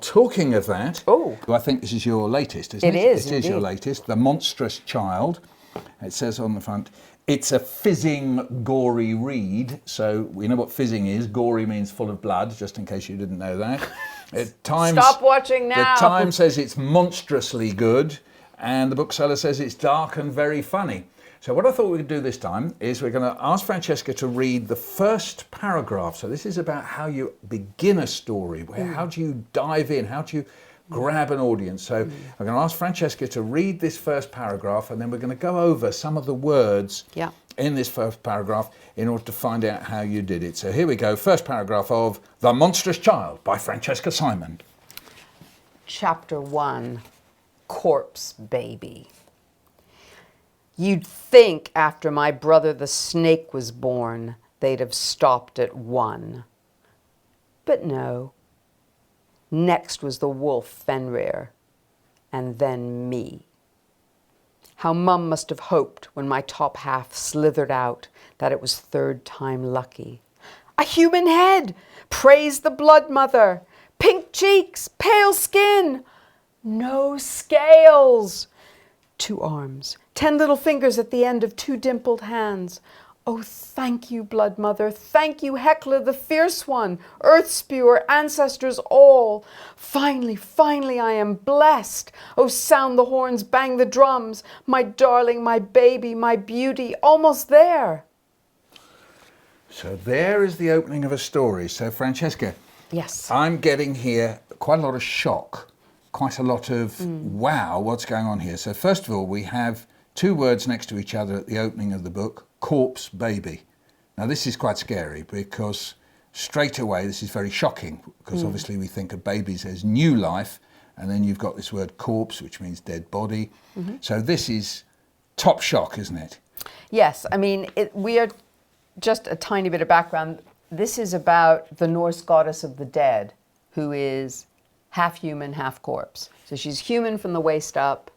talking of that, I think this is your latest, isn't it? It is, It is your latest, The Monstrous Child. It says on the front, it's a fizzing, gory read. So we know what fizzing is. Gory means full of blood, just in case you didn't know that. At times, Stop watching now. The Times says it's monstrously good, and the bookseller says it's dark and very funny. So what I thought we could do this time is we're going to ask Francesca to read the first paragraph. So this is about how you begin a story. How do you dive in? How do you grab an audience? So I'm going to ask Francesca to read this first paragraph, and then we're going to go over some of the words in this first paragraph in order to find out how you did it. So here we go. First paragraph of The Monstrous Child by Francesca Simon. Chapter 1, Corpse Baby. You'd think after my brother the snake was born, they'd have stopped at 1. But no. Next was the Wolf Fenrir, and then me. How Mum must have hoped when my top half slithered out that it was third time lucky. A human head! Praise the blood mother! Pink cheeks, pale skin! No scales! 2 arms, 10 little fingers at the end of 2 dimpled hands. Oh, thank you, blood mother. Thank you, Hecla, the fierce one, earth spewer, ancestors all. Finally, finally, I am blessed. Oh, sound the horns, bang the drums. My darling, my baby, my beauty, almost there. So there is the opening of a story. So, Francesca. Yes. I'm getting here quite a lot of shock. Quite a lot of, wow, what's going on here? So first of all, we have 2 words next to each other at the opening of the book, corpse baby. Now this is quite scary because straight away this is very shocking because obviously we think of babies as new life, and then you've got this word corpse, which means dead body. So this is top shock, isn't it? Yes, I mean, we are just a tiny bit of background. This is about the Norse goddess of the dead, who is half human, half corpse. So she's human from the waist up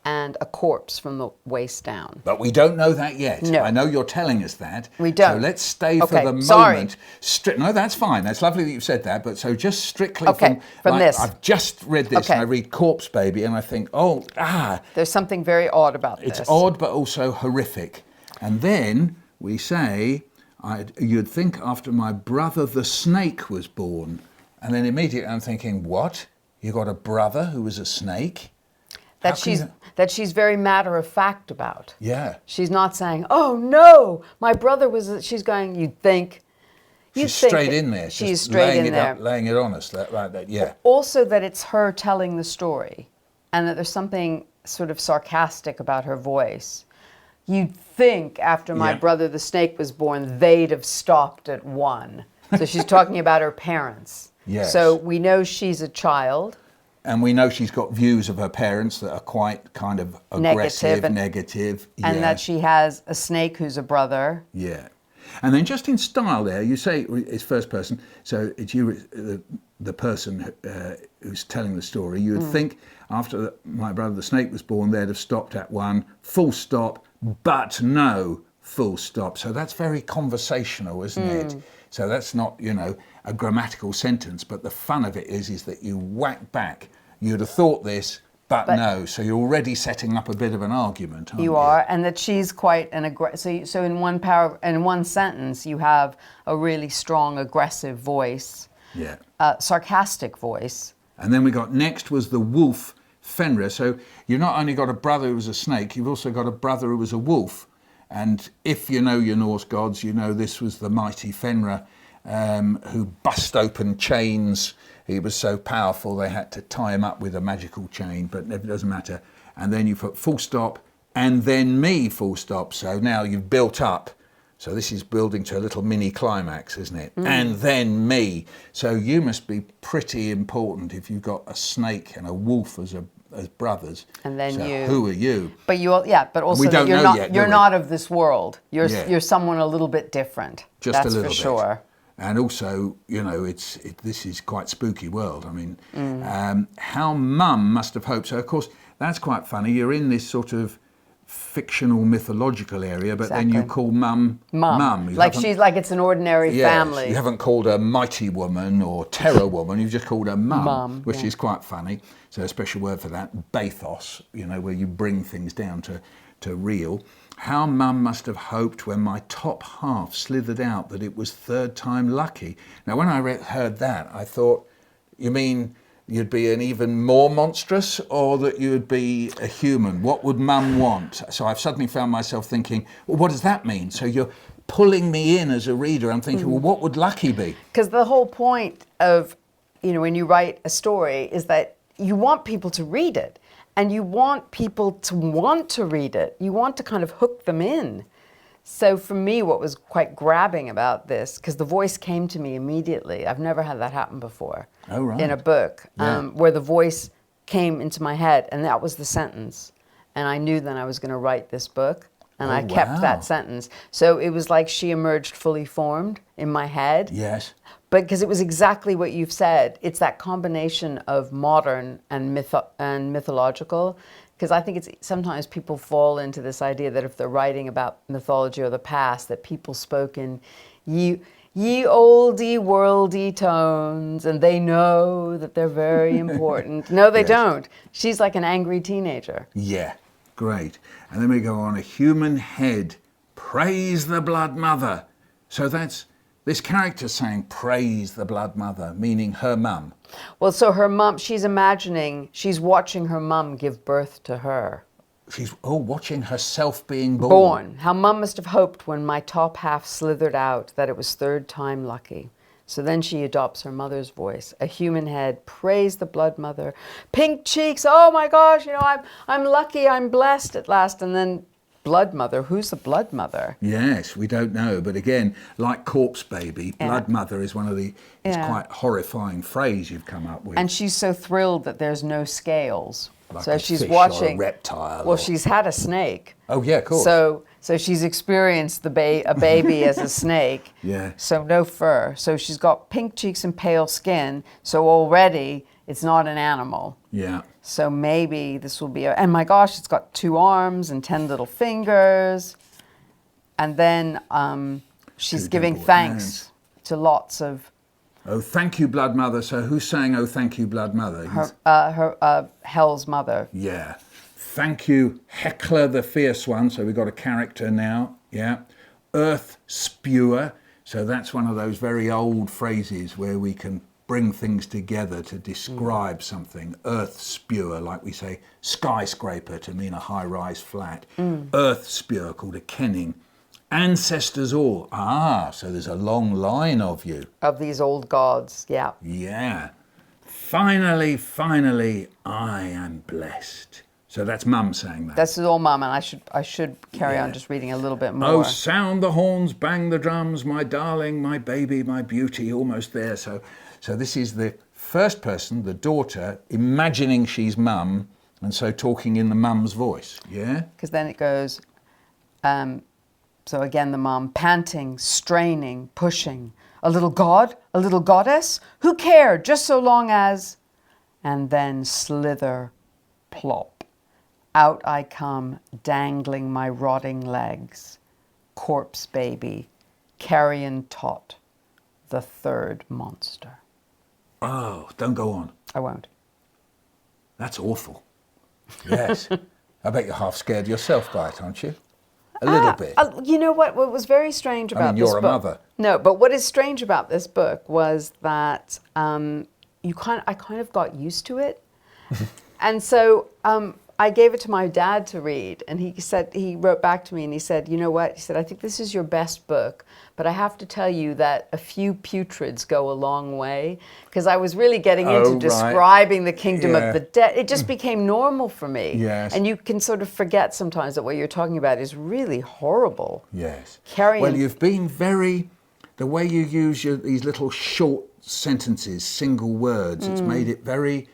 and a corpse from the waist down. But we don't know that yet. No. I know you're telling us that. We don't. So let's stay for the moment. Sorry. No, that's fine. That's lovely that you've said that. But so just strictly from this. I've just read this and I read corpse baby and I think, there's something very odd about this. It's odd but also horrific. And then we say, you'd think after my brother the snake was born. And then immediately I'm thinking, what? You got a brother who was a snake? That she's very matter of fact about. Yeah. She's not saying, oh no, my brother was, she's going, you'd think. She's straight in there. She's straight in there. Laying it on us, yeah. Also that it's her telling the story and that there's something sort of sarcastic about her voice. You'd think after my brother the snake was born, they'd have stopped at 1. So she's talking about her parents. Yes. So we know she's a child. And we know she's got views of her parents that are quite kind of aggressive, negative. And that she has a snake who's a brother. Yeah. And then just in style there, you say it's first person, so it's you, the person who's telling the story. You would think after my brother the snake was born, they'd have stopped at 1, full stop, but no, full stop. So that's very conversational, isn't it? So that's not, a grammatical sentence, but the fun of it is that you whack back. You'd have thought this, but no. So you're already setting up a bit of an argument, aren't you? You are, and that she's quite an aggressive. So in one sentence, you have a really strong, aggressive voice. Yeah. Sarcastic voice. And then we got next was the Wolf Fenrir. So you've not only got a brother who was a snake, you've also got a brother who was a wolf. And if you know your Norse gods, you know this was the mighty Fenrir who bust open chains. He was so powerful they had to tie him up with a magical chain, but it doesn't matter. And then you put full stop, and then me full stop. So now you've built up. So this is building to a little mini climax, isn't it? And then me. So you must be pretty important if you've got a snake and a wolf as brothers. And then so you. Who are you? But but also that you're not of this world. You're someone a little bit different. Just that's a little for bit. Sure. And also, this is quite spooky world. I mean, how Mum must have hoped. So of course, that's quite funny. You're in this sort of fictional mythological area, but then you call mum. You Like she's like it's an ordinary family. You haven't called her mighty woman or terror woman, you've just called her mum, which is quite funny. So a special word for that, bathos, you know, where you bring things down to real. How mum must have hoped when my top half slithered out that it was third time lucky. Now when I heard that, I thought, you mean you'd be an even more monstrous, or that you'd be a human? What would mum want? So I've suddenly found myself thinking, well, what does that mean? So you're pulling me in as a reader. I'm thinking, well, what would lucky be? Because the whole point of, you know, when you write a story is that you want people to read it, and you want people to want to read it. You want to kind of hook them in. So for me, what was quite grabbing about this, because the voice came to me immediately. I've never had that happen before. Oh, right. In a book, where the voice came into my head, and that was the sentence. And I knew then I was going to write this book, and I kept that sentence. So it was like she emerged fully formed in my head. Yes. But because it was exactly what you've said. It's that combination of modern and mythological. Because I think it's sometimes people fall into this idea that if they're writing about mythology or the past, that people spoke in ye oldie worldy tones, and they know that they're very important. No, they don't. She's like an angry teenager. Yeah, great. And then we go on, a human head, praise the blood mother. So that's this character saying praise the blood mother, meaning her mum. Well, so her mum, she's imagining, she's watching her mum give birth to her. She's, watching herself being born. How mum must have hoped when my top half slithered out that it was third time lucky. So then she adopts her mother's voice. A human head, praise the blood mother. Pink cheeks, oh my gosh, you know, I'm lucky, I'm blessed at last. And then blood mother, who's the blood mother? Yes, we don't know. But again, like corpse baby, blood mother is one of the, it's quite horrifying phrase you've come up with. And she's so thrilled that there's no scales. Like so a she's fish watching or a reptile. Well, she's had a snake. Oh yeah, of course. So she's experienced a baby as a snake. Yeah. So no fur. So she's got pink cheeks and pale skin. So already it's not an animal. Yeah. So maybe this will be and my gosh, it's got 2 arms and 10 little fingers. And then she's giving thanks to lots of. Oh, thank you, blood mother. So who's saying, oh, thank you, blood mother? Her Hell's mother. Yeah. Thank you, Heckler the Fierce One. So we've got a character now. Yeah. Earth Spewer. So that's one of those very old phrases where we can bring things together to describe something. Earth Spewer, like we say skyscraper to mean a high-rise flat. Earth Spewer, called a kenning. Ancestors all. So there's a long line of you. Of these old gods, yeah. Yeah. Finally, I am blessed. So that's mum saying that. That's all mum, and I should carry on just reading a little bit more. Oh, sound the horns, bang the drums, my darling, my baby, my beauty, almost there. So this is the first person, the daughter, imagining she's mum, and so talking in the mum's voice, yeah? Because then it goes, so again the mum, panting, straining, pushing. A little god, a little goddess? Who cared, just so long as... And then slither, plop. Out I come, dangling my rotting legs. Corpse baby, carrion tot, the third monster. Oh, don't go on. I won't. That's awful. Yes. I bet you're half scared yourself by it, aren't you? A little bit. You know what was very strange about this book? You're a mother. No, but what is strange about this book was that I kind of got used to it. And so I gave it to my dad to read, and he wrote back to me and he said, you know what? He said, I think this is your best book, but I have to tell you that a few putrids go a long way, because I was really getting into describing the kingdom of the dead. It just became normal for me. Yes. And you can sort of forget sometimes that what you're talking about is really horrible. Yes. Carrion. Well, you've been the way you use these little short sentences, single words, it's made it very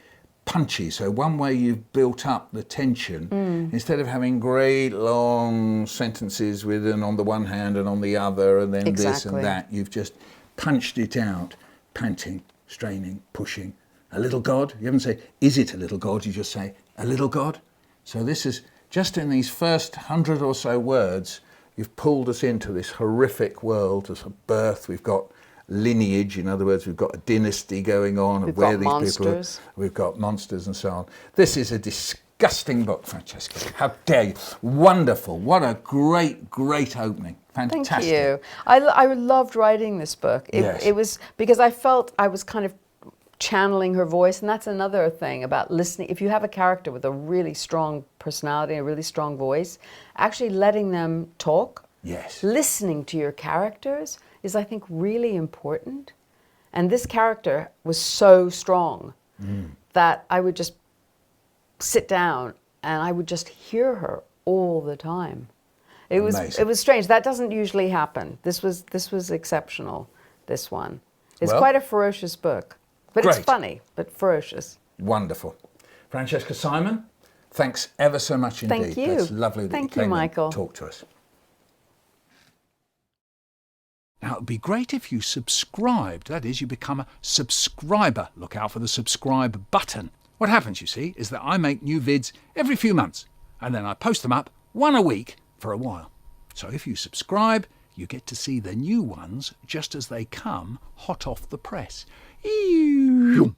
punchy. So one way you've built up the tension, instead of having great long sentences with an on the one hand and on the other and then this and that, you've just punched it out, panting, straining, pushing. A little god. You haven't said, is it a little god? You just say, a little god. So this is just in these first 100 or so words, you've pulled us into this horrific world of birth. We've got lineage, in other words, we've got a dynasty going on, We've of where got these monsters. people are. We've got monsters and so on. This is a disgusting book, Francesca. How dare you? Wonderful. What a great, great opening. Fantastic. Thank you. I loved writing this book. Yes. It was because I felt I was kind of channeling her voice, and that's another thing about listening. If you have a character with a really strong personality, a really strong voice, actually letting them talk, Yes. listening to your characters is, I think, really important. And this character was so strong that I would just sit down and I would just hear her all the time. It Amazing. was strange. That doesn't usually happen. This was exceptional, this one. It's Well, quite a ferocious book. But it's great. funny, but ferocious. Wonderful. Francesca Simon, thanks ever so much indeed. Thank you. That's lovely that Thank you you, came Michael. and talked to us. Now, it'd be great if you subscribed. That is, you become a subscriber. Look out for the subscribe button. What happens, you see, is that I make new vids every few months, and then I post them up one a week for a while. So if you subscribe, you get to see the new ones just as they come hot off the press. Eeeew.